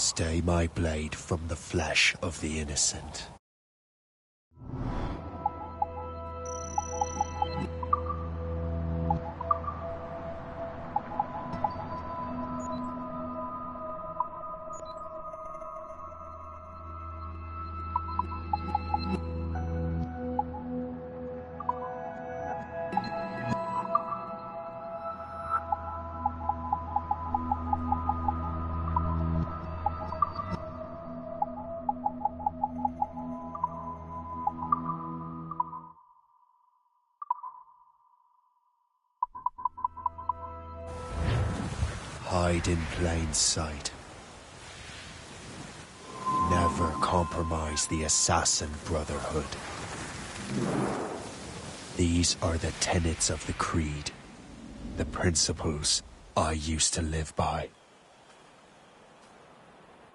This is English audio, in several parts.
Stay my blade from the flesh of the innocent. Hide in plain sight. Never compromise the Assassin Brotherhood. These are the tenets of the Creed, the principles I used to live by.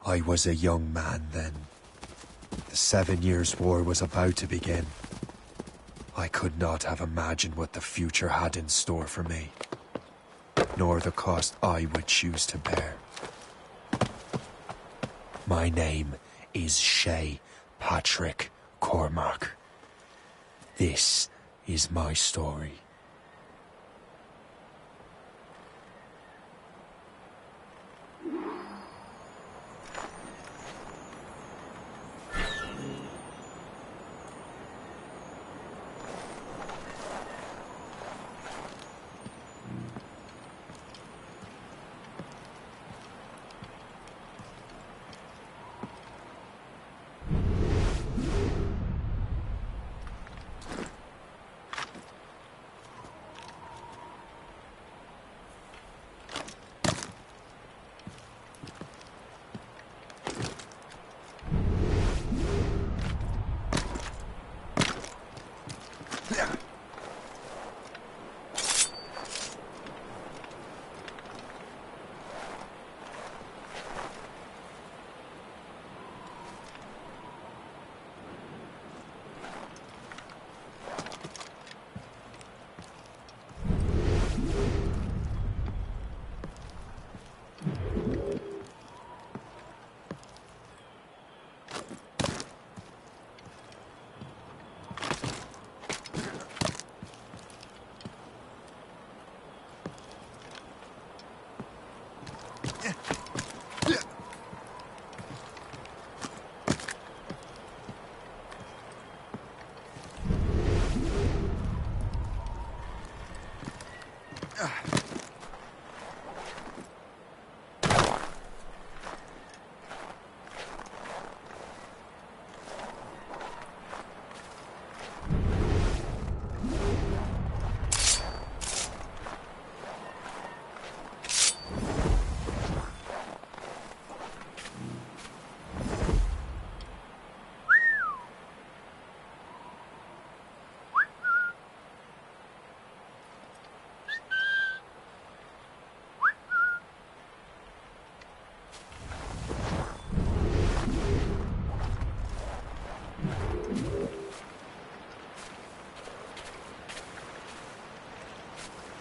I was a young man then. The 7 Years' War was about to begin. I could not have imagined what the future had in store for me, nor the cost I would choose to bear. My name is Shay Patrick Cormac. This is my story.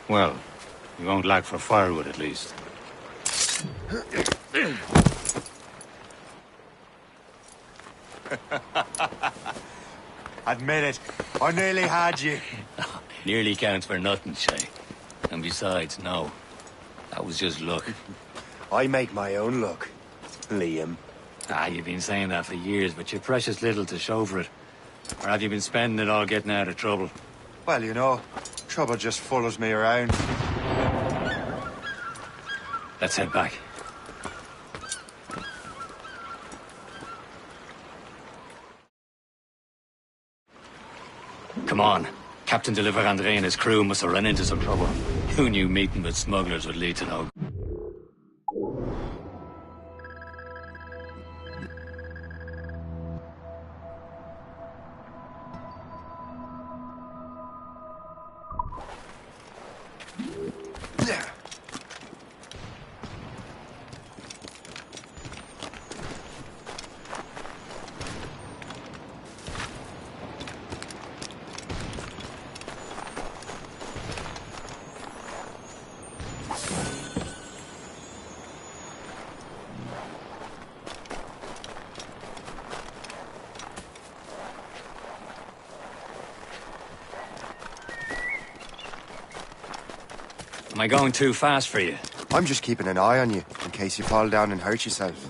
Well, you won't lack for firewood, at least. Admit it, I nearly had you. Nearly counts for nothing, Shay. And besides, no. That was just luck. I make my own luck, Liam. You've been saying that for years, but you've precious little to show for it. Or have you been spending it all getting out of trouble? Well, you know, trouble just follows me around. Let's head back. Come on. Captain Deliver Andre and his crew must have run into some trouble. Who knew meeting with smugglers would lead to no... Am I going too fast for you? I'm just keeping an eye on you, in case you fall down and hurt yourself.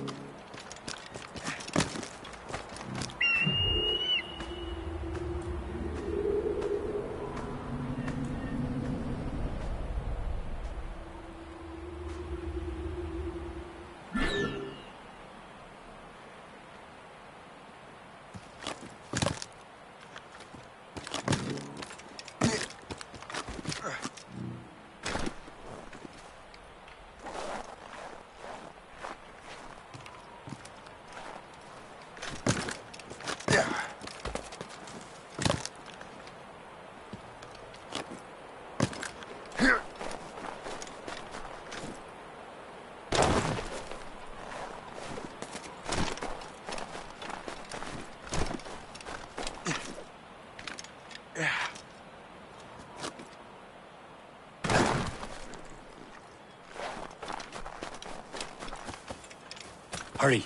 Hurry.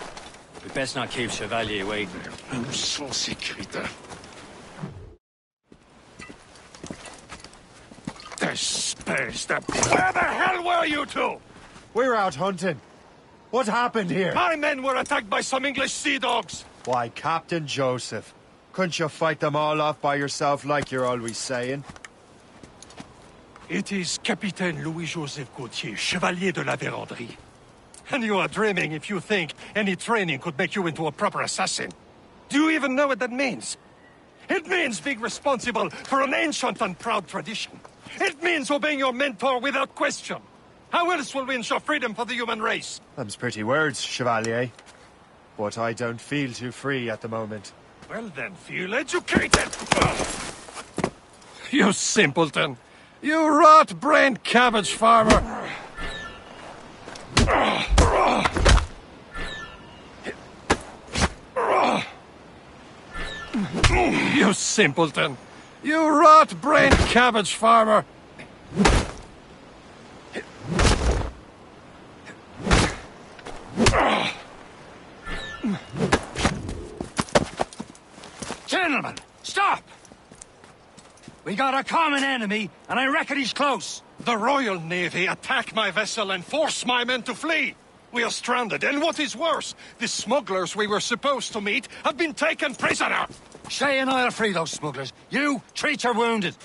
We best not keep Chevalier waiting. Où sont ces crétins? Espèce de... Where the hell were you two? We're out hunting. What happened here? My men were attacked by some English sea dogs. Why, Captain Joseph. Couldn't you fight them all off by yourself like you're always saying? It is Capitaine Louis-Joseph Gauthier, Chevalier de la Vérendrye. And you are dreaming if you think any training could make you into a proper assassin. Do you even know what that means? It means being responsible for an ancient and proud tradition. It means obeying your mentor without question. How else will we ensure freedom for the human race? Them's pretty words, Chevalier. But I don't feel too free at the moment. Well then, feel educated! You simpleton! You rot-brained cabbage farmer! You simpleton! You rot-brained cabbage farmer! Gentlemen, stop! We got a common enemy, and I reckon he's close. The Royal Navy attack my vessel and force my men to flee. We are stranded, and what is worse, the smugglers we were supposed to meet have been taken prisoner. Shay and I'll free those smugglers. You, treat your wounded.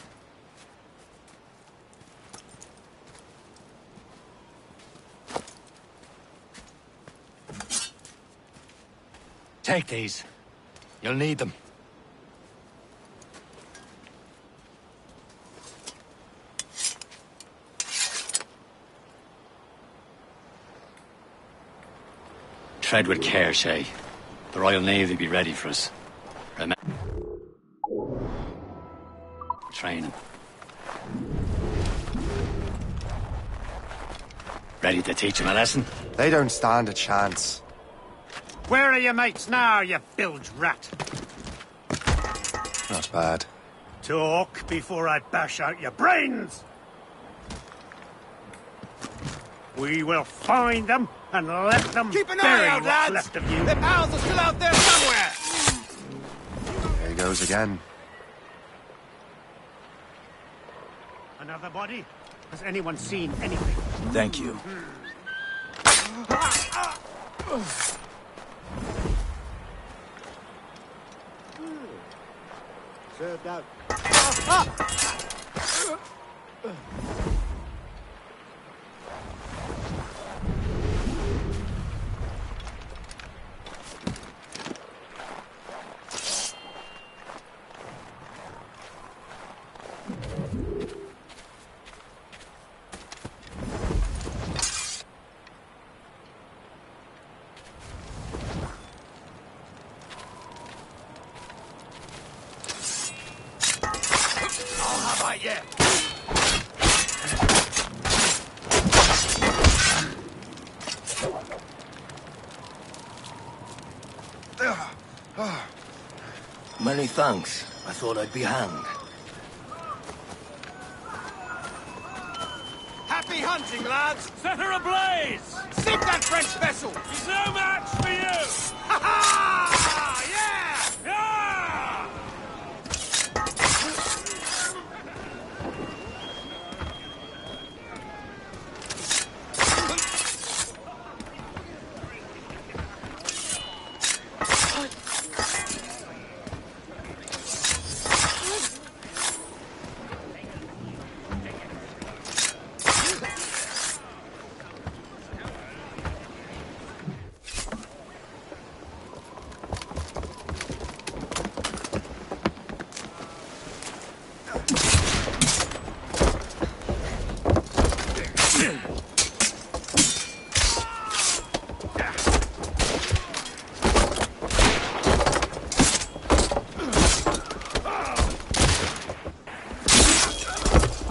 Take these. You'll need them. Tread with care, Shay. The Royal Navy be ready for us. Remember... Training. Ready to teach him a lesson? They don't stand a chance. Where are your mates now, you bilge rat? Not bad. Talk before I bash out your brains! We will find them and let them Keep an bury eye out, what's lads! left of you. Their pals are still out there somewhere! There he goes again. Another body? Has anyone seen anything? Thank you. Served out. Many thanks. I thought I'd be hanged. Happy hunting, lads! Set her ablaze! Sink that French vessel! He's no match for you! Ha ha! Yeah! Yeah!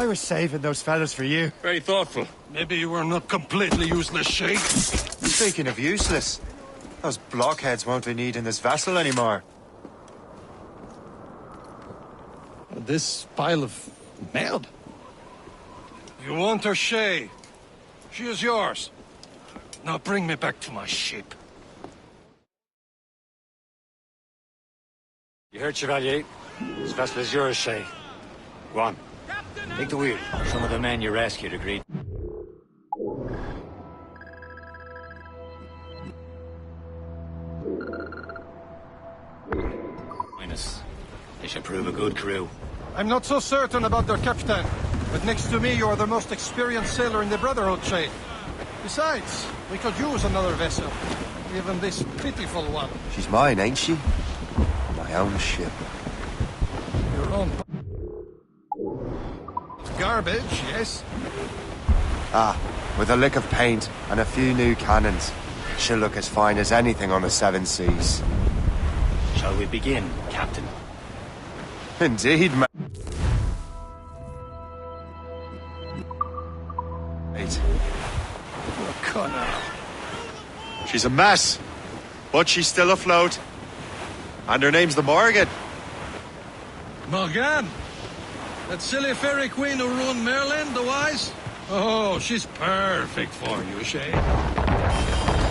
I was saving those fellas for you. Very thoughtful. Maybe you were not completely useless, Shay. Speaking of useless, those blockheads won't be needing this vessel anymore. This pile of merd? You want her, Shay? She is yours. Now bring me back to my ship. You heard, Chevalier? This vessel is yours, Shay. Go on. Take the wheel. Some of the men you rescued agreed. Magnus. They should prove a good crew. I'm not so certain about their captain, but next to me you are the most experienced sailor in the Brotherhood, Shay. Besides, we could use another vessel, even this pitiful one. She's mine, ain't she? My own ship. Your own... Garbage, yes? Ah, with a lick of paint and a few new cannons, she'll look as fine as anything on the Seven Seas. Shall we begin, Captain? Indeed, Wait. Connor. She's a mess, but she's still afloat. And her name's the Morgan. Morgan? That silly fairy queen who ruined Merlin, the wise? Oh, she's perfect for you, Shay.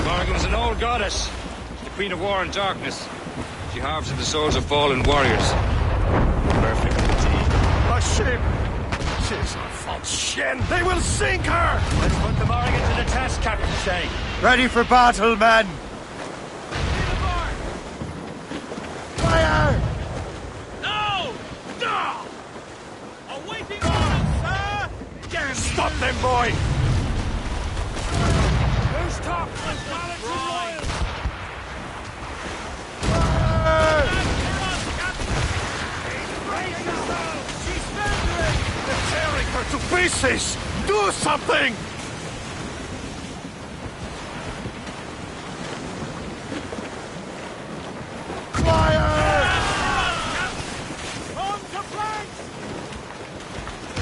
Morgan is an old goddess. The queen of war and darkness. She harvests the souls of fallen warriors. Perfect indeed. A ship! She's a false shen! They will sink her! Let's put the Morgan to the test, Captain Shay. Ready for battle, men! Fire! No! No! Awaiting orders, sir! Damn Stop them, boy! Who's top? Right. They're tearing her to pieces! Do something!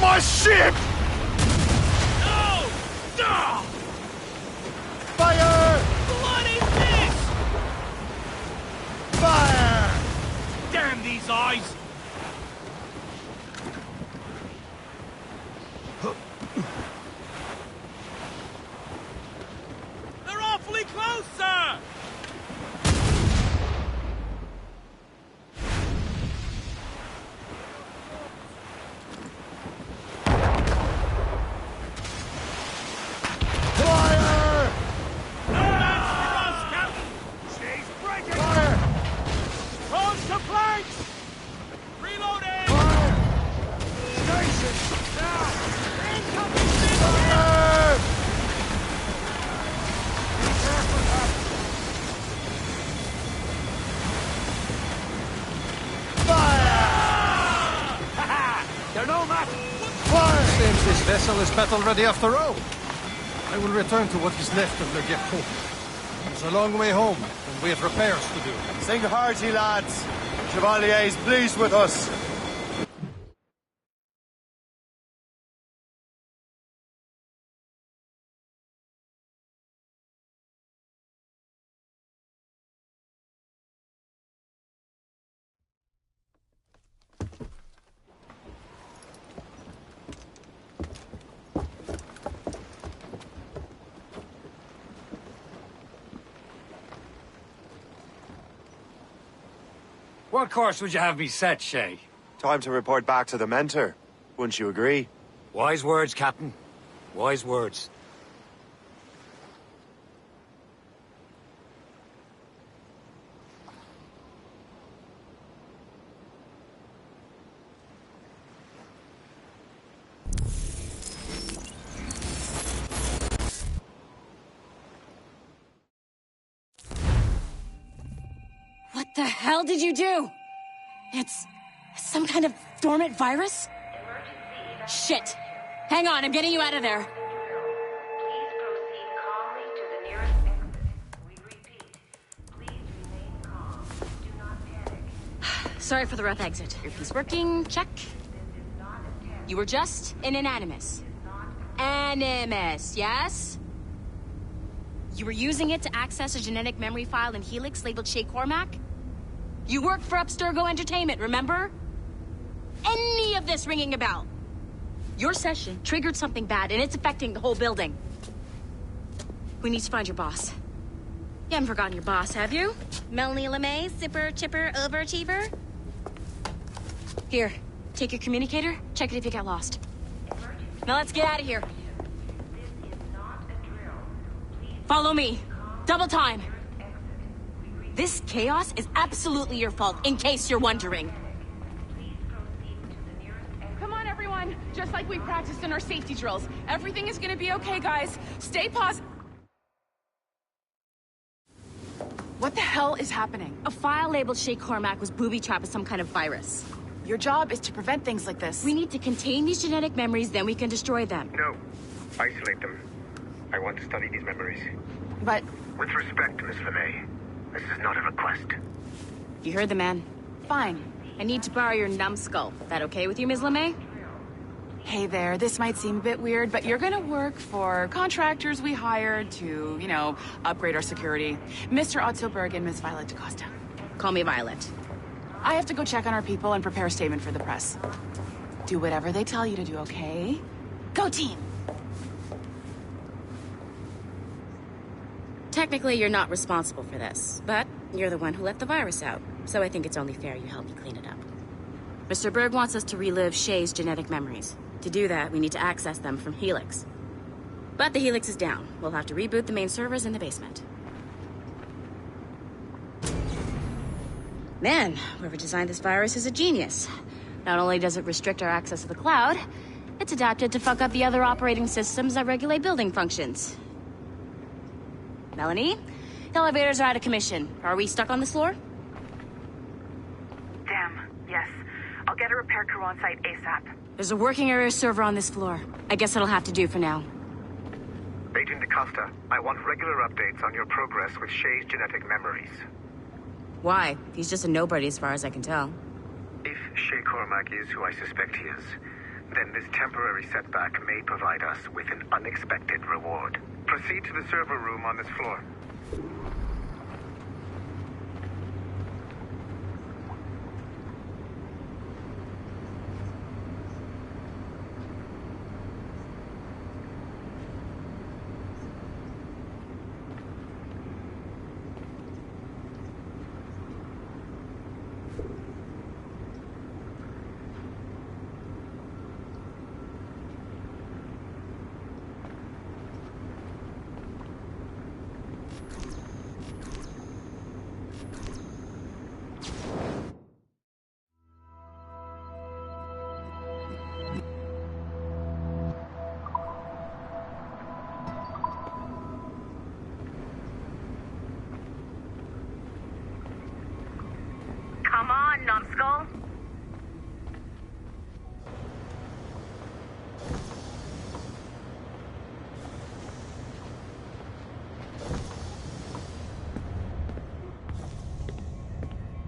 My ship! No! No! Fire! What is this? Fire! Damn these eyes! They're awfully close, sir! Fire! She's breaking! Fire! Toes to planks! Reloading! Station! Now! Incoming missile! Fire! They're no match! Fire! Seems this vessel is battle ready after all. I will return to what is left of the Gecko. It's a long way home, and we have repairs to do. Sing hearty, lads. Chevalier is pleased with us. What course would you have me set, Shay? Time to report back to the mentor. Wouldn't you agree? Wise words, Captain. Wise words. What the hell did you do? It's some kind of dormant virus? Shit! Hang on, I'm getting you out of there. Please proceed calmly to the nearest exit. We repeat, please remain calm. Do not panic. Sorry for the rough exit. Earpiece working, check. You were just an animus. Animus, yes? You were using it to access a genetic memory file in Helix labeled Shay Cormac? You worked for Abstergo Entertainment, remember? Any of this ringing a bell? Your session triggered something bad, and it's affecting the whole building. We need to find your boss. You haven't forgotten your boss, have you? Melanie LeMay, zipper, chipper, overachiever? Here, take your communicator, check it if you got lost. Now let's get out of here. This is not a drill. Please Follow me. Double time. This chaos is absolutely your fault, in case you're wondering. proceed to the nearest exit. Come on, everyone. Just like we practiced in our safety drills. Everything is gonna be okay, guys. Stay positive. What the hell is happening? A file labeled Shay Cormac was booby-trapped with some kind of virus. Your job is to prevent things like this. We need to contain these genetic memories, then we can destroy them. No. Isolate them. I want to study these memories. But With respect, Miss LeMay, this is not a request. You heard the man. fine. I need to borrow your numbskull. That okay with you, Ms. LeMay? Hey there, this might seem a bit weird, but you're gonna work for contractors we hired to, upgrade our security. Mr. Ottoberg and Miss Violet DaCosta. Call me Violet. I have to go check on our people and prepare a statement for the press. Do whatever they tell you to do, okay? Go team! Technically, you're not responsible for this, but you're the one who let the virus out, so I think it's only fair you help me clean it up. Mr. Berg wants us to relive Shay's genetic memories. To do that, we need to access them from Helix. But the Helix is down. We'll have to reboot the main servers in the basement. Man, whoever designed this virus is a genius. Not only does it restrict our access to the cloud, it's adapted to fuck up the other operating systems that regulate building functions. Melanie? The elevators are out of commission. Are we stuck on this floor? Damn, yes. I'll get a repair crew on site ASAP. There's a working area server on this floor. I guess it'll have to do for now. Agent DaCosta, I want regular updates on your progress with Shay's genetic memories. Why? He's just a nobody as far as I can tell. If Shay Cormac is who I suspect he is, then this temporary setback may provide us with an unexpected reward. Proceed to the server room on this floor. Come on, numbskull.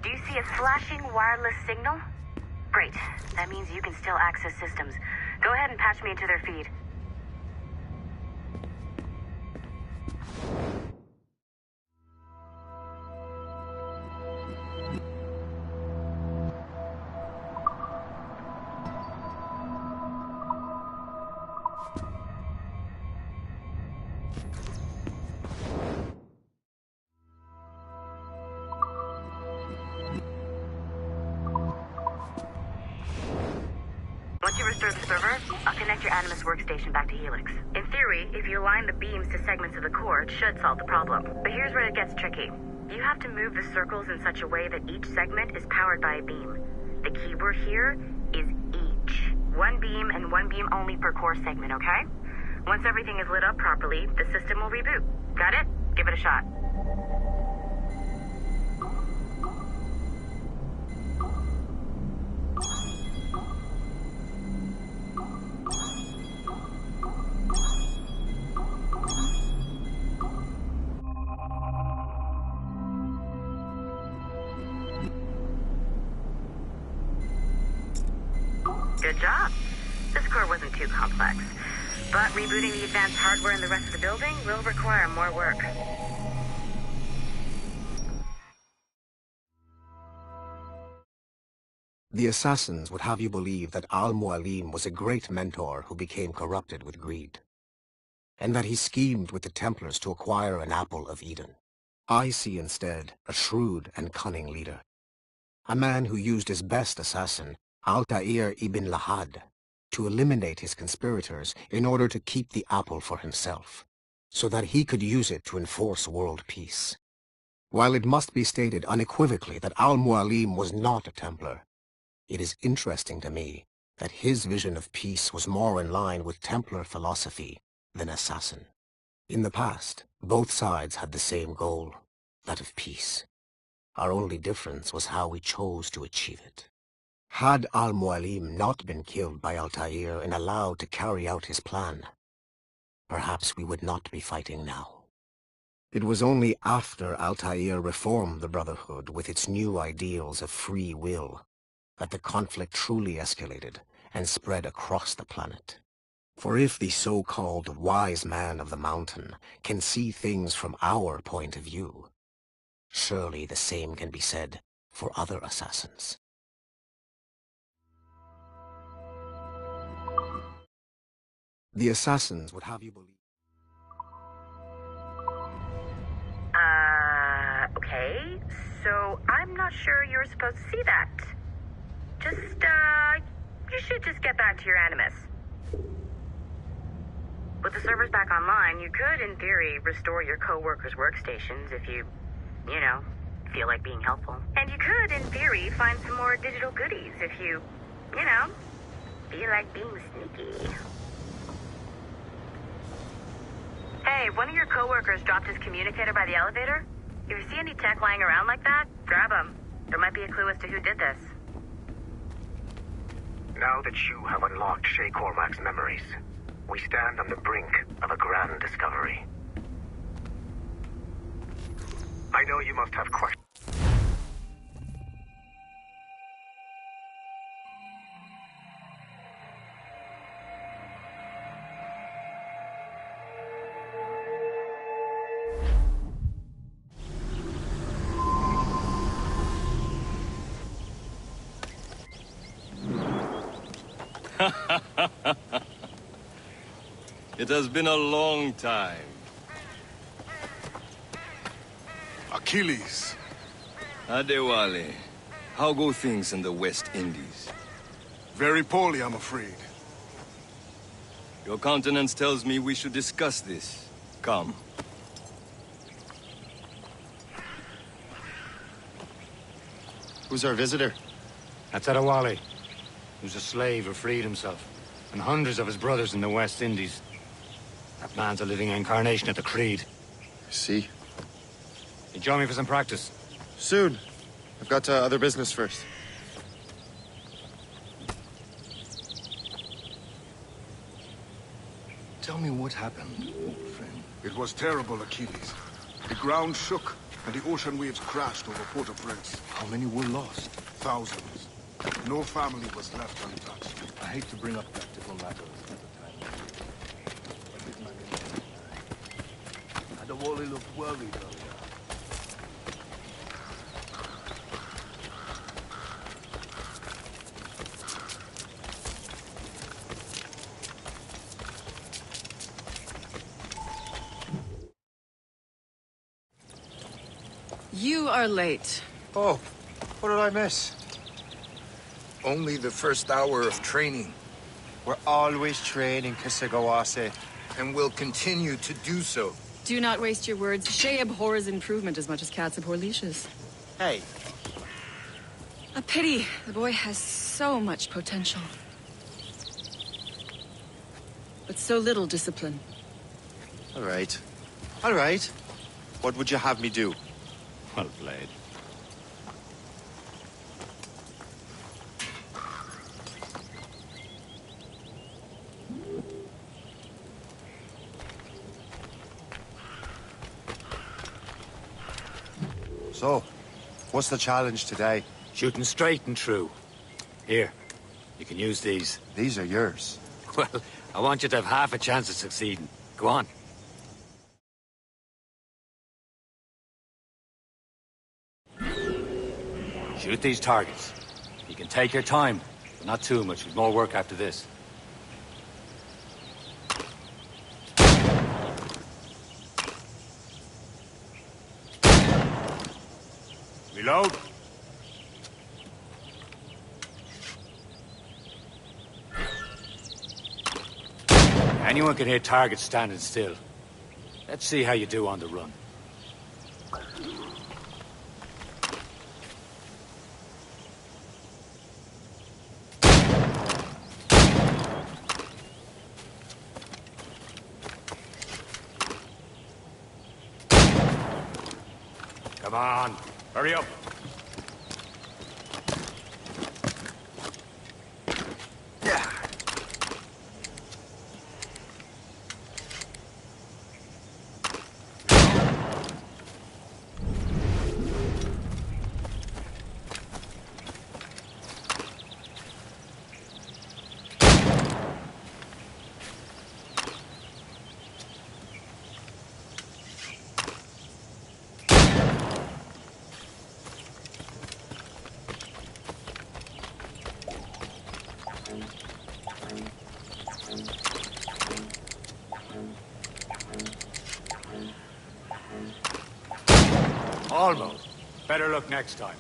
Do you see a flashing wireless signal? Great. That means you can still access systems. Go ahead and patch me into their feed. Once you restore the server, I'll connect your Animus workstation back to Helix. In theory, if you align the beams to segments of the core, it should solve the problem. But here's where it gets tricky. You have to move the circles in such a way that each segment is powered by a beam. The keyword here is each. One beam and one beam only per core segment, okay? Once everything is lit up properly, the system will reboot. Got it? Give it a shot. Good job. This core wasn't too complex. But rebooting the advanced hardware in the rest of the building will require more work. The assassins would have you believe that Al-Mualim was a great mentor who became corrupted with greed, and that he schemed with the Templars to acquire an apple of Eden. I see instead a shrewd and cunning leader, a man who used his best assassin, Altair ibn Lahad, to eliminate his conspirators in order to keep the apple for himself, so that he could use it to enforce world peace. While it must be stated unequivocally that Al-Mualim was not a Templar, it is interesting to me that his vision of peace was more in line with Templar philosophy than assassin. In the past, both sides had the same goal, that of peace. Our only difference was how we chose to achieve it. Had Al-Mualim not been killed by Altair and allowed to carry out his plan, perhaps we would not be fighting now. It was only after Altair reformed the Brotherhood with its new ideals of free will that the conflict truly escalated and spread across the planet. For if the so-called wise man of the mountain can see things from our point of view, surely the same can be said for other assassins. The assassins would have you believe... Okay. So I'm not sure you're supposed to see that. You should just get back to your Animus. With the servers back online, you could, in theory, restore your co-workers' workstations if you feel like being helpful. And you could, in theory, find some more digital goodies if you feel like being sneaky. Hey, one of your co-workers dropped his communicator by the elevator. If you see any tech lying around like that, grab them. There might be a clue as to who did this. Now that you have unlocked Shay Cormac's memories, we stand on the brink of a grand discovery. I know you must have questions. It has been a long time. Achilles. Adewale, how go things in the West Indies? Very poorly, I'm afraid. Your countenance tells me we should discuss this. Come. Who's our visitor? That's Adewale. He was a slave who freed himself, and hundreds of his brothers in the West Indies. That man's a living incarnation of the Creed. I see. You join me for some practice? Soon. I've got other business first. Tell me what happened, old friend. It was terrible, Achilles. The ground shook, and the ocean waves crashed over Port-au-Prince. How many were lost? Thousands. No family was left untouched. I hate to bring up practical matters at a time. Adewale looked worried earlier. You are late. Oh, what did I miss? Only the first hour of training. We're always training, Kisagawase. And will continue to do so. Do not waste your words. Shay abhors improvement as much as cats abhor leashes. Hey. A pity. The boy has so much potential. But so little discipline. All right. All right. What would you have me do? Well played. So, what's the challenge today? Shooting straight and true. Here. You can use these. These are yours. Well, I want you to have half a chance of succeeding. Go on. Shoot these targets. You can take your time, but not too much. We've more work after this. Reload. Anyone can hit targets standing still. Let's see how you do on the run. Come on, hurry up. Almost. Better look next time.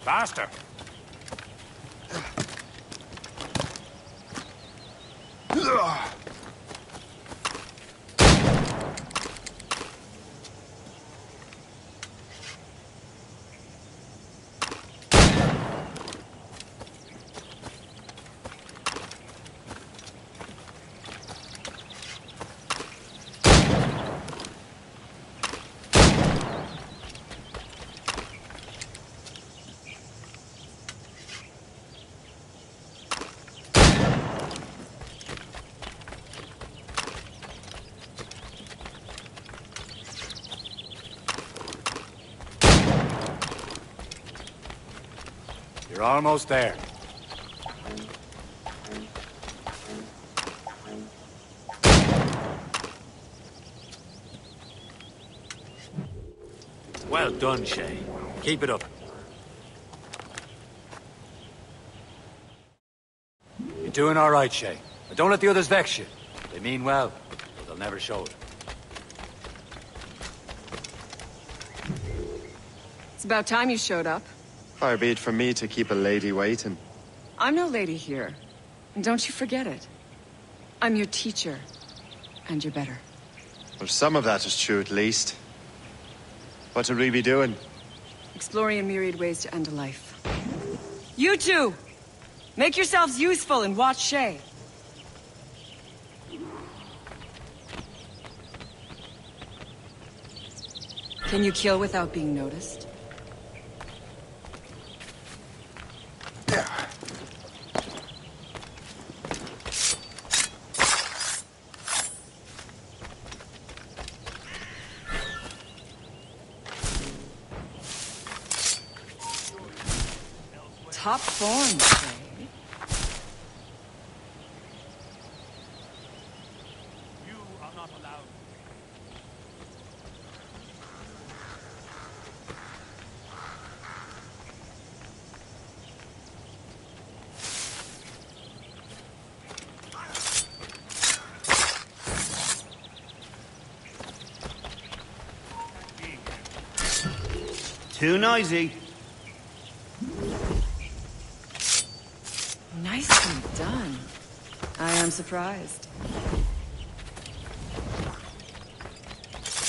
Faster. You're almost there. Well done, Shay. Keep it up. You're doing all right, Shay. But don't let the others vex you. They mean well, but they'll never show it. It's about time you showed up. Far be it from me to keep a lady waiting. I'm no lady here. And don't you forget it. I'm your teacher. And you're better. Well, some of that is true at least. What would we be doing? Exploring a myriad ways to end a life. You two! Make yourselves useful and watch Shay. Can you kill without being noticed? Top form, Shay. You are not allowed. Too noisy. Nicely done. I am surprised.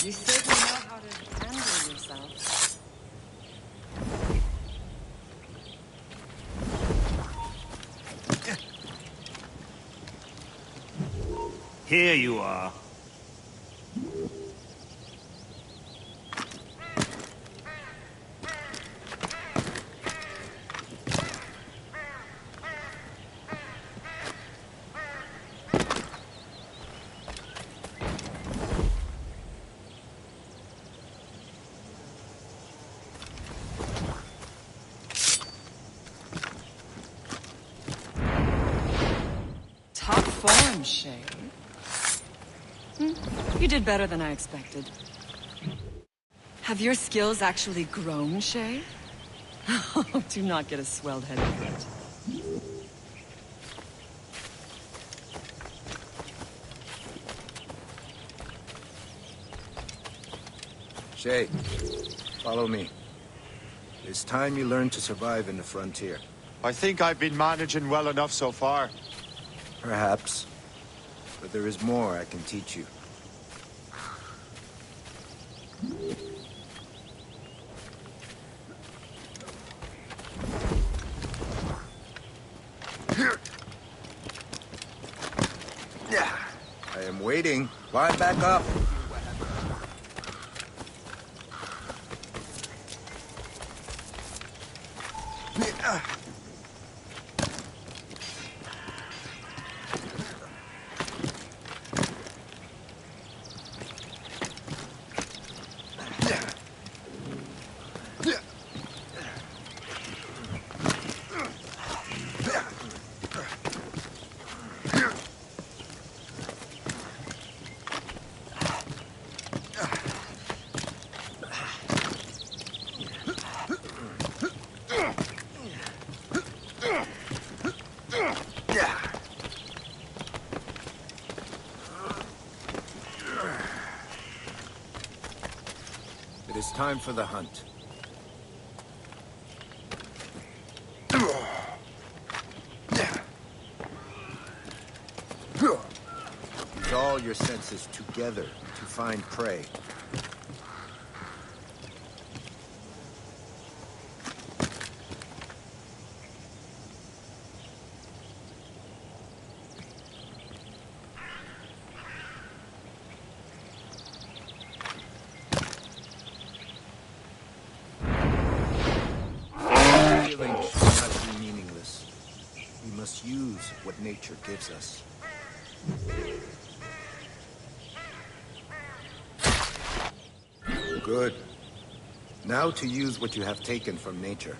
You certainly know how to handle yourself. Here you are. Shay. You did better than I expected. Have your skills actually grown, Shay? Oh, do not get a swelled head over it. Shay, follow me. It's time you learn to survive in the frontier. I think I've been managing well enough so far. Perhaps. But there is more I can teach you. I am waiting. Climb back up. It is time for the hunt. Use all your senses together to find prey. Killing should not be meaningless. We must use what nature gives us. Good. Now to use what you have taken from nature.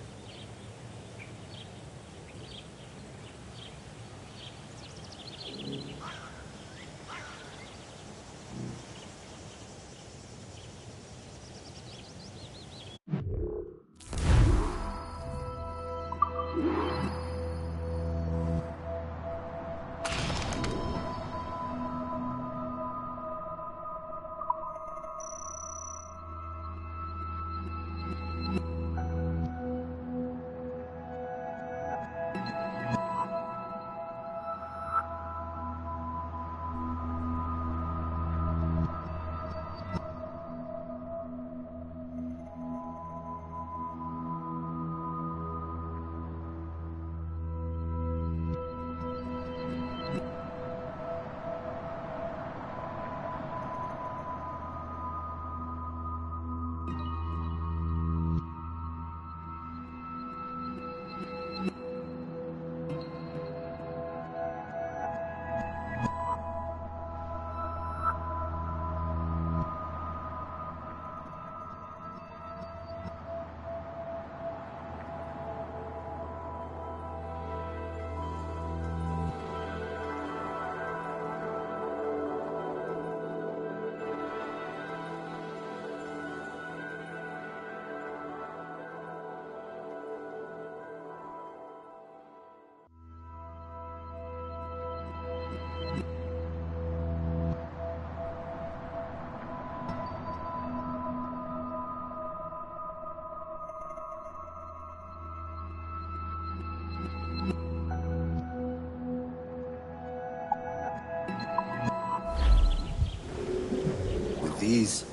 These,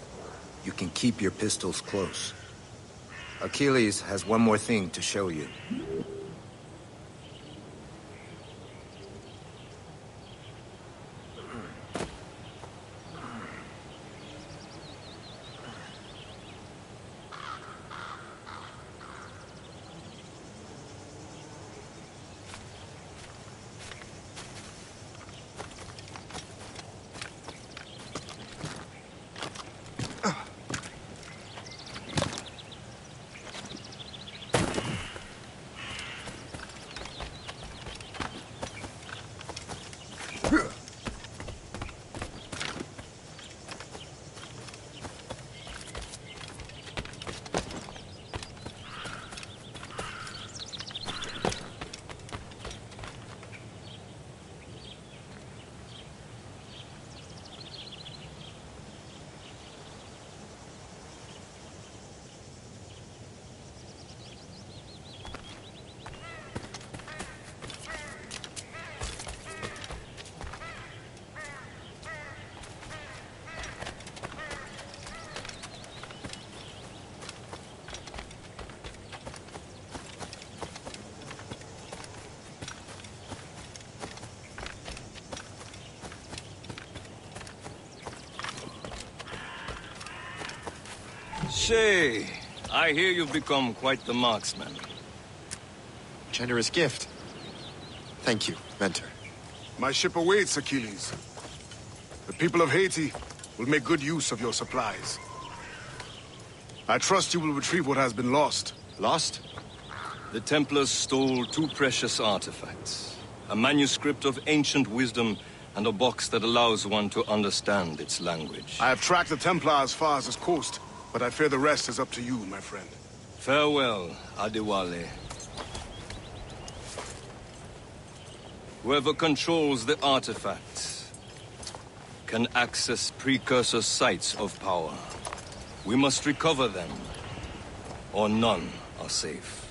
you can keep your pistols close. Achilles has one more thing to show you. Shay, I hear you've become quite the marksman. Generous gift. Thank you, Mentor. My ship awaits, Achilles. The people of Haiti will make good use of your supplies. I trust you will retrieve what has been lost. Lost? The Templars stole 2 precious artifacts. A manuscript of ancient wisdom and a box that allows one to understand its language. I have tracked the Templar as far as this coast, but I fear the rest is up to you, my friend. Farewell, Adewale. Whoever controls the artifacts can access precursor sites of power. We must recover them, or none are safe.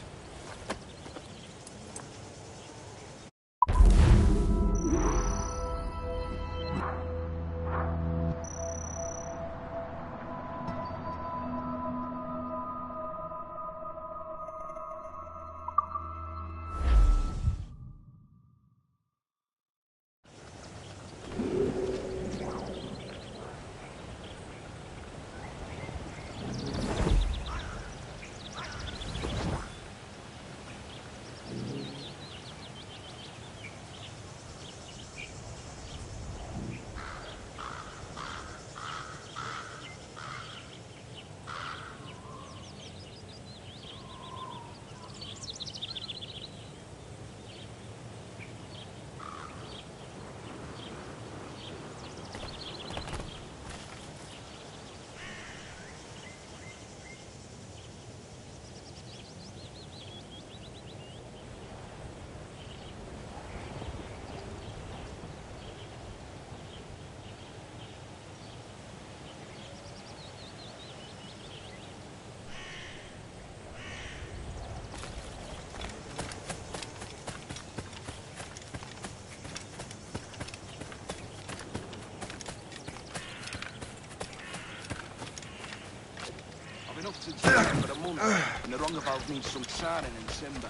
Up since for a month, and the roundabout needs some charring and timber.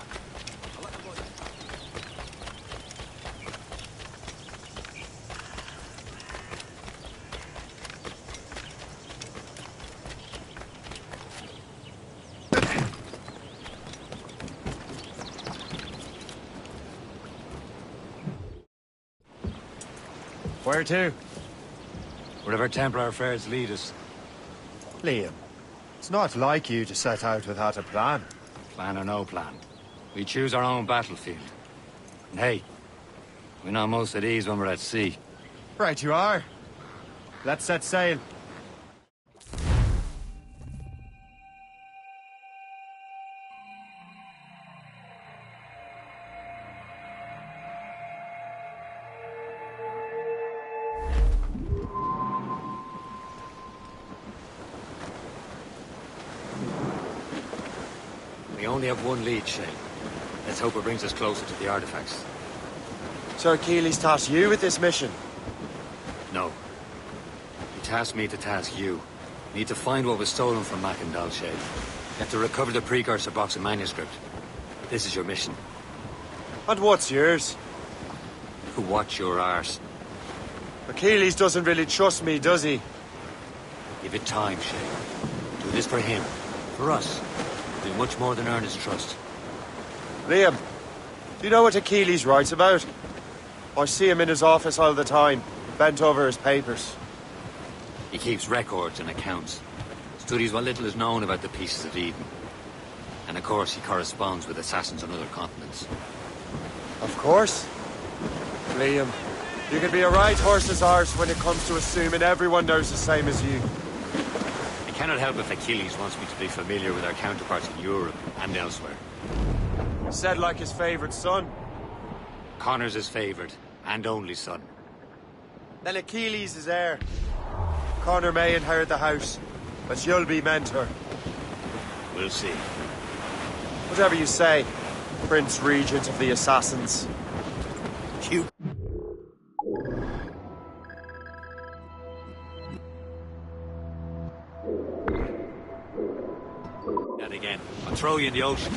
I'll let the boy... Where to? Wherever Templar affairs lead us. Liam, it's not like you to set out without a plan. Plan or no plan. We choose our own battlefield. And hey, we know most of these when we're at sea. Right you are. Let's set sail. We only have one lead, Shane. Let's hope it brings us closer to the artifacts. So Achilles tasked you with this mission? No. He tasked me to task you. We need to find what was stolen from Mackandal, Shane. You have to recover the precursor box and manuscript. This is your mission. And what's yours? Watch your arse. Achilles doesn't really trust me, does he? Give it time, Shane. Do this for him. For us. Do much more than earn his trust. Liam, do you know what Achilles writes about? I see him in his office all the time, bent over his papers. He keeps records and accounts. Studies what little is known about the Pieces of Eden. And of course, he corresponds with assassins on other continents. Of course. Liam, you can be a right horse's arse when it comes to assuming everyone knows the same as you. I cannot help if Achilles wants me to be familiar with our counterparts in Europe and elsewhere. Said like his favourite son. Connor's his favoured, and only son. Then Achilles is heir. Connor may inherit the house, but you'll be mentor. We'll see. Whatever you say, Prince Regent of the Assassins. You... That again. I'll throw you in the ocean.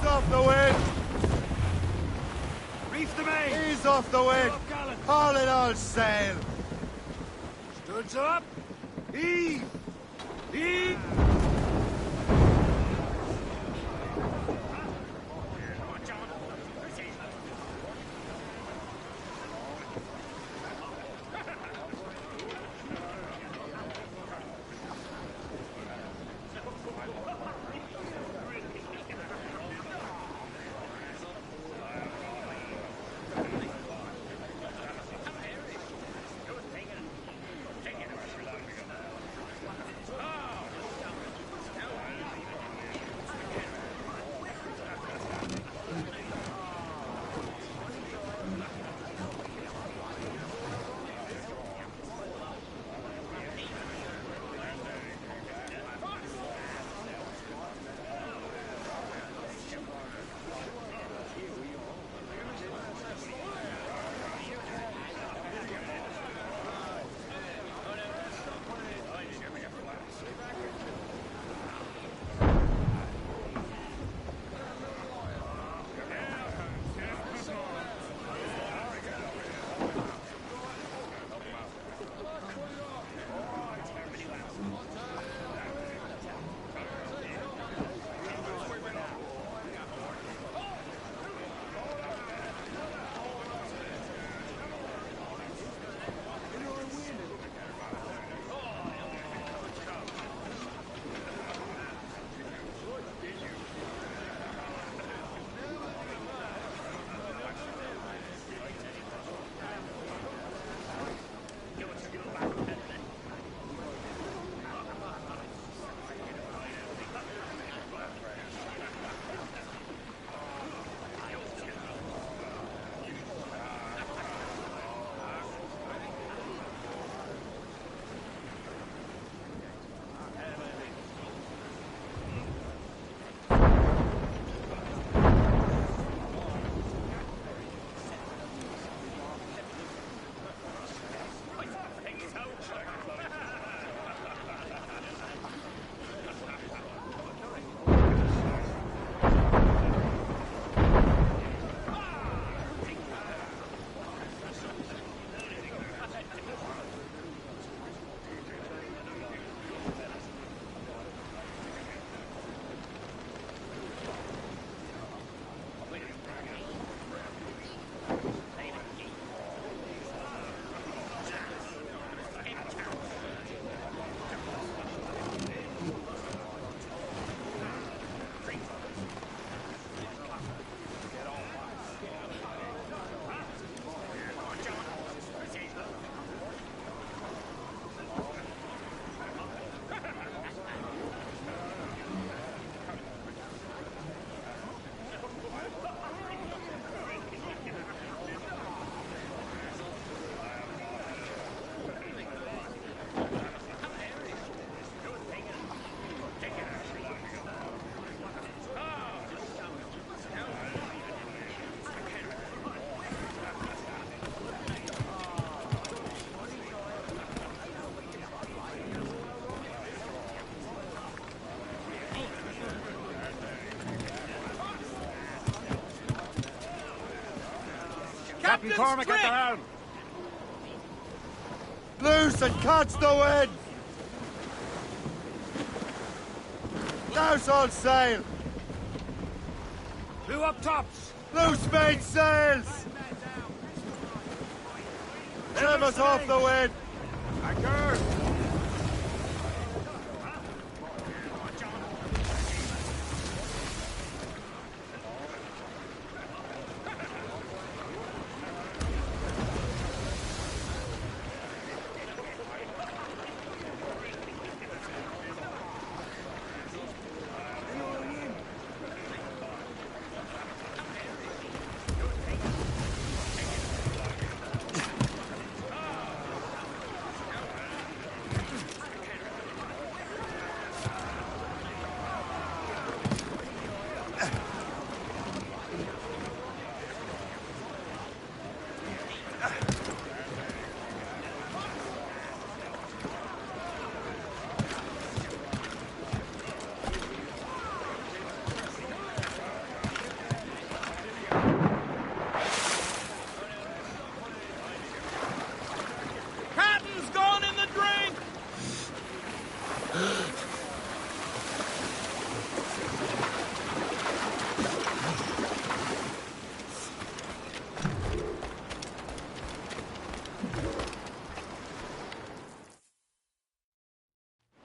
Ease off the wind! Reef the main! Ease off the wind! Haul it all sail! Studs up! Heave! Heave! Captain Cormac at the helm! Loose and catch the wind! Douse all sail! Blew up tops! Loose main sails! Trim us off the wind! Anchor!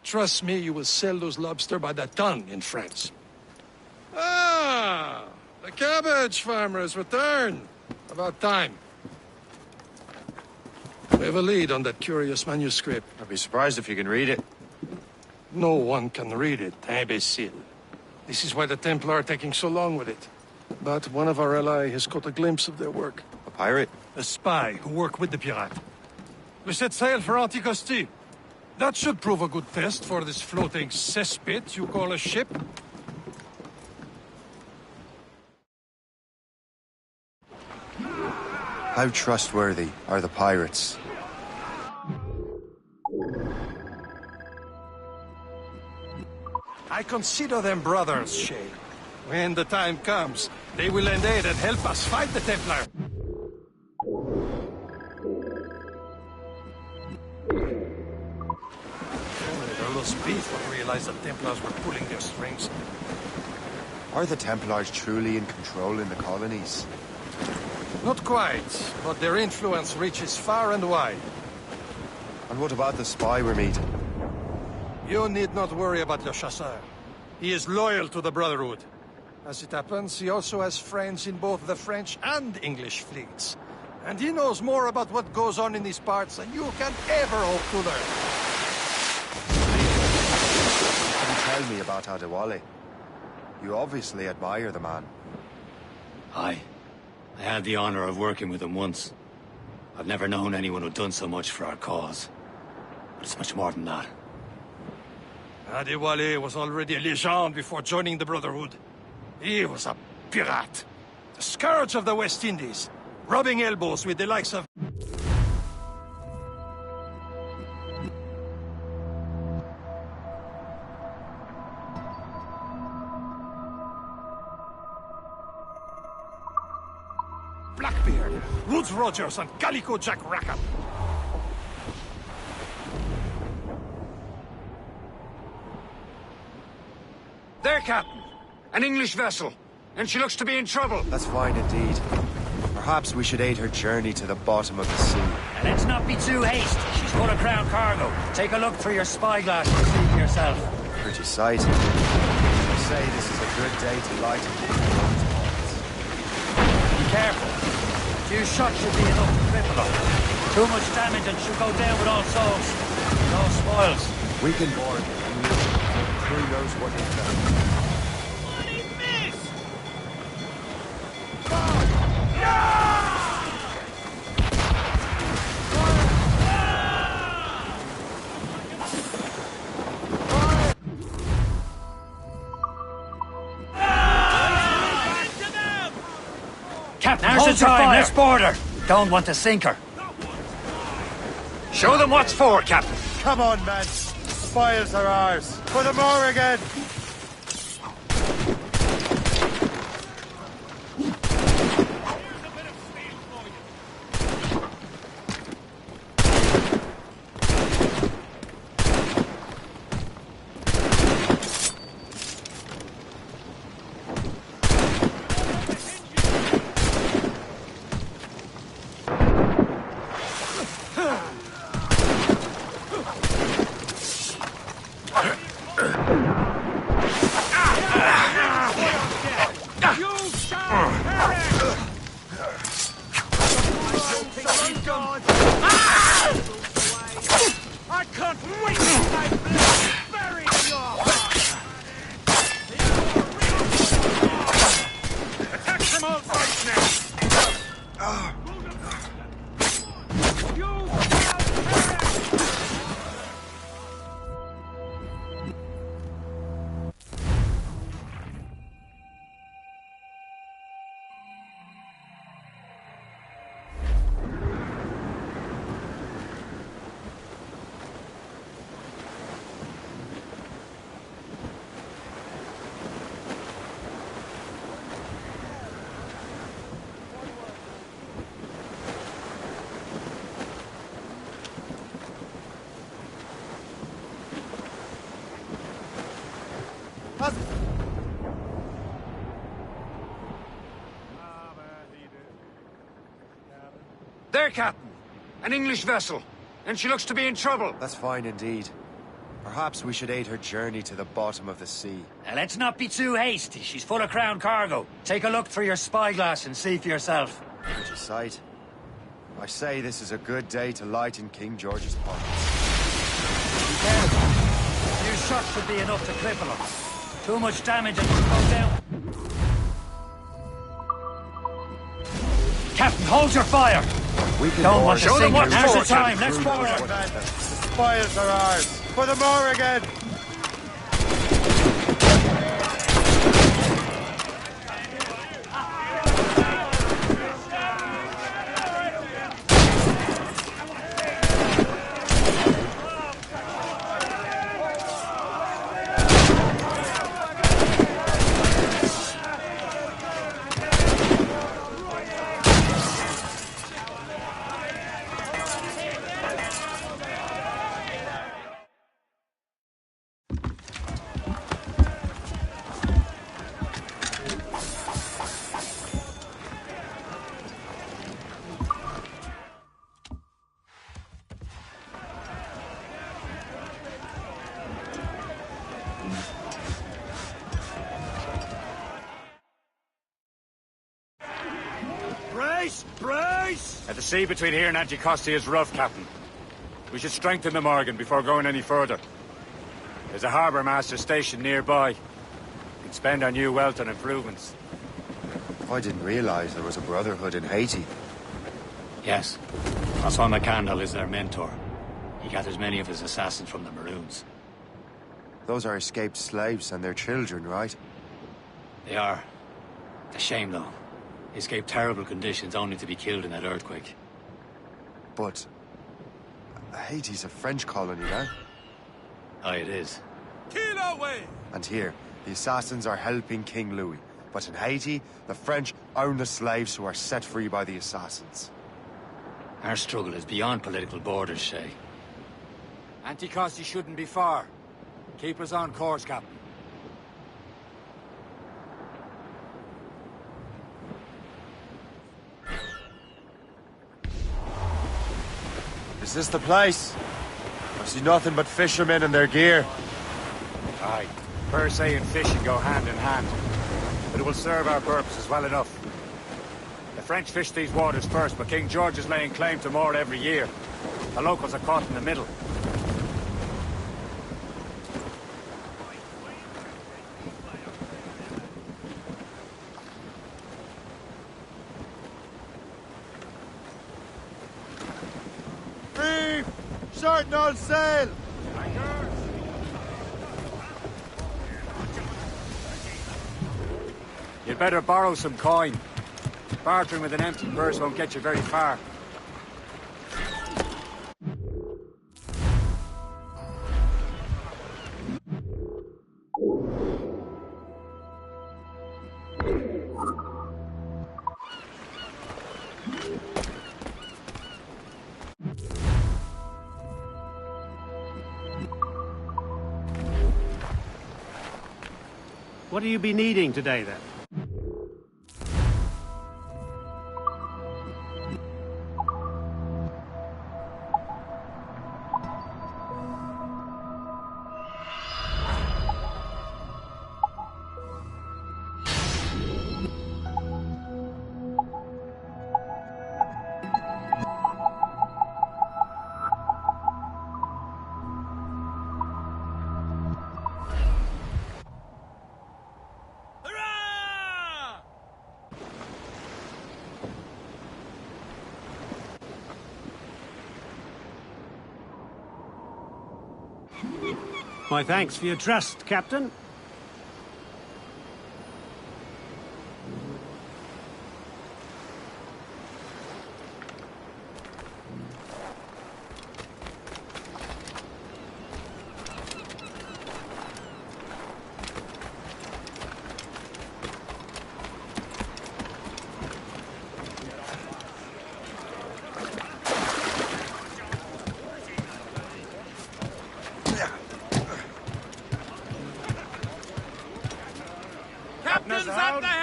Trust me, you will sell those lobster by the ton in France. Ah, the cabbage farmers return. About time. We have a lead on that curious manuscript. I'd be surprised if you can read it. No one can read it, imbecile. This is why the Templar are taking so long with it. But one of our allies has caught a glimpse of their work. A pirate? A spy who worked with the pirate. We set sail for Anticosti. That should prove a good test for this floating cesspit you call a ship. How trustworthy are the pirates? I consider them brothers, Shay. When the time comes, they will lend aid and help us fight the Templar. Only their lost beef would realize the Templars were pulling their strings. Are the Templars truly in control in the colonies? Not quite, but their influence reaches far and wide. And what about the spy we're meeting? You need not worry about Le Chasseur. He is loyal to the Brotherhood. As it happens, he also has friends in both the French and English fleets. And he knows more about what goes on in these parts than you can ever hope to learn. Can you tell me about Adewale? You obviously admire the man. Aye. I had the honor of working with him once. I've never known anyone who'd done so much for our cause. But it's much more than that. Adewale was already a legend before joining the Brotherhood. He was a pirate. The scourge of the West Indies. Rubbing elbows with the likes of... Blackbeard, Woods Rogers, and Calico Jack Rackham. There, Captain. An English vessel. And she looks to be in trouble. That's fine indeed. Perhaps we should aid her journey to the bottom of the sea. And let's not be too hasty. She's full of crown cargo. Take a look through your spyglass and see for yourself. Pretty sight. I say this is a good day to light a few boats. Be careful. A few shots should be enough to cripple her. Too much damage and she'll go down with all souls. No spoils. We can board. Who knows what he's done? Captain, now's the time. Let's board her. Don't want to sink her. Show them what's for, Captain. Come on, men. Spoils are ours. For the Morrigan! There, Captain. An English vessel. And she looks to be in trouble. That's fine indeed. Perhaps we should aid her journey to the bottom of the sea. Now, let's not be too hasty. She's full of crown cargo. Take a look through your spyglass and see for yourself. Pretty sight. I say this is a good day to lighten King George's pockets. Be careful. A few shots should be enough to cripple him. Too much damage and we'll go down. Captain, hold your fire! We can Don't want to show sink them what her. Now's the for, time. Captain. Let's forward. The spoils are ours. For the Morrigan! Brace! The sea between here and Anticosti is rough, Captain. We should strengthen the Morgan before going any further. There's a harbour master station nearby. We can spend our new wealth on improvements. I didn't realize there was a brotherhood in Haiti. Yes. Francois McCandle is their mentor. He gathers many of his assassins from the Maroons. Those are escaped slaves and their children, right? They are. It's a shame, though. They escaped terrible conditions only to be killed in that earthquake. But Haiti's a French colony now. Aye, it is. And here, the assassins are helping King Louis. But in Haiti, the French own the slaves who are set free by the assassins. Our struggle is beyond political borders, Shay. Anticosti shouldn't be far. Keep us on course, Captain. Is this the place? I see nothing but fishermen and their gear. Aye. Per se and fishing go hand in hand. But it will serve our purposes well enough. The French fish these waters first, but King George is laying claim to more every year. The locals are caught in the middle. Beef! Short no sail! You'd better borrow some coin. Bartering with an empty purse won't get you very far. What do you be needing today, then? My thanks for your trust, Captain.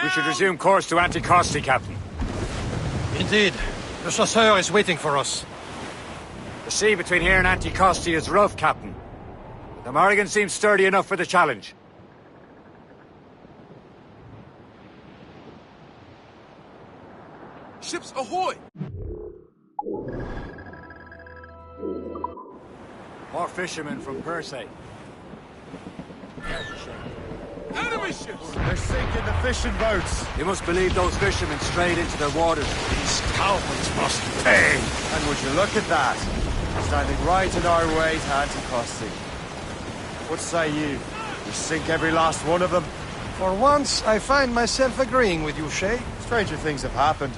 We should resume course to Anticosti, Captain. Indeed. The chasseur is waiting for us. The sea between here and Anticosti is rough, Captain. The Morrigan seems sturdy enough for the challenge. Ships ahoy! More fishermen from Persay. Enemy ships! They're sinking the fishing boats. You must believe those fishermen strayed into their waters. These cowards must pay. And would you look at that? Standing right in our way to Anticosti. What say you? We sink every last one of them? For once, I find myself agreeing with you, Shay. Stranger things have happened.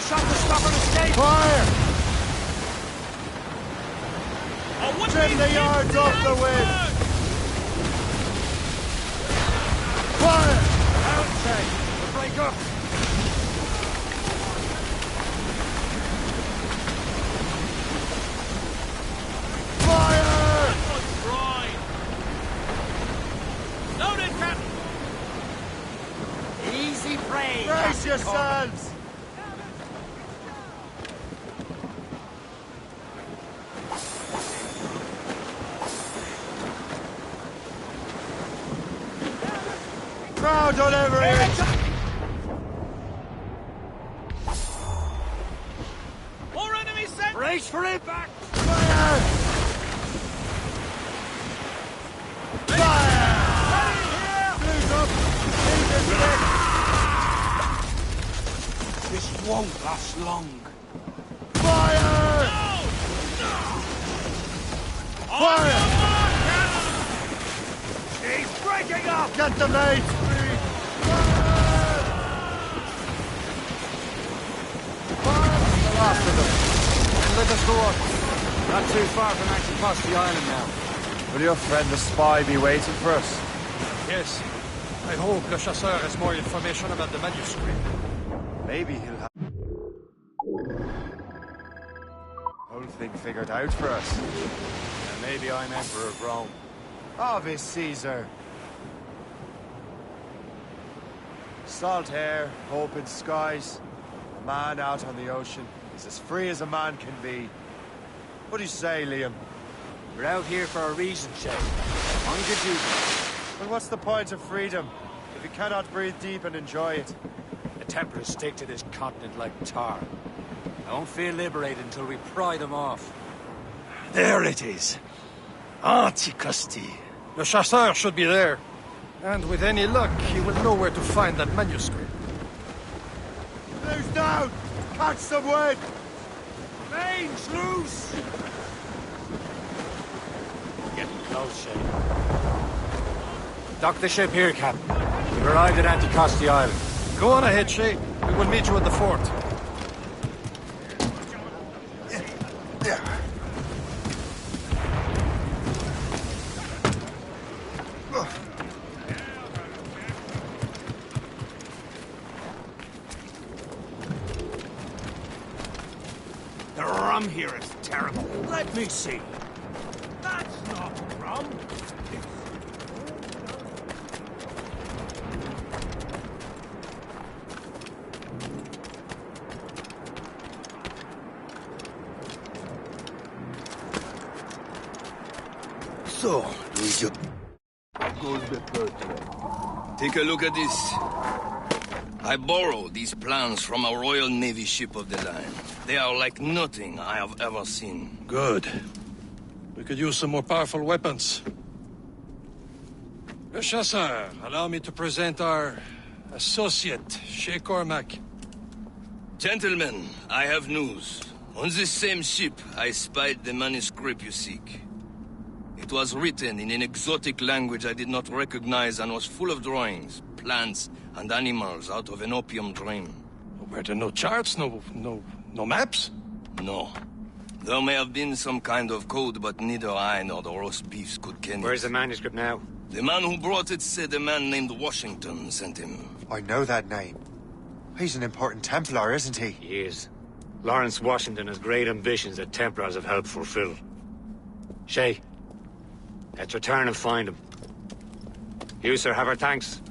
Shot to stop an escape! Fire! Oh, trim the yards off the wind! Fire! Outside! The break up! Fire! Loaded, Captain! Easy prey! Brace yourselves! Crowd on every inch! More enemies sent! Brace for impact! Fire! Fire! Blues up! This won't last long. Fire! Fire! He's breaking up! Get the mates! The last of them. And let us go on. Not too far from Anticosti Island now. Will your friend the spy be waiting for us? Yes. I hope Le Chasseur has more information about the manuscript. Maybe he'll have whole thing figured out for us. And maybe I'm Emperor of Rome. Ave Caesar. Salt air, open skies. A man out on the ocean is as free as a man can be. What do you say, Liam? We're out here for a reason, Shay. On your duty. Well, what's the point of freedom if you cannot breathe deep and enjoy it? The Templars stick to this continent like tar. I won't feel liberated until we pry them off. There it is. Anticosti. Le Chasseur should be there. And with any luck, he will know where to find that manuscript. Blues down! Catch some wind! Mains loose! Getting close, Shay. Dock the ship here, Captain. We've arrived at Anticosti Island. Go on ahead, Shay. We will meet you at the fort. The rum here is terrible. Let me see. That's not rum. So, Luigi. Take a look at this. I borrowed these plans from a Royal Navy ship of the line. They are like nothing I have ever seen. Good. We could use some more powerful weapons. Le Chasseur, allow me to present our associate, Shay Cormac. Gentlemen, I have news. On this same ship, I spied the manuscript you seek. It was written in an exotic language I did not recognize and was full of drawings, plants, and animals out of an opium dream. Were there no charts, no maps? No. There may have been some kind of code, but neither I nor the roast beefs could ken it. Where's the manuscript now? The man who brought it said a man named Washington sent him. I know that name. He's an important Templar, isn't he? He is. Lawrence Washington has great ambitions that Templars have helped fulfill. Shay, let's return and find him. You, sir, have our thanks.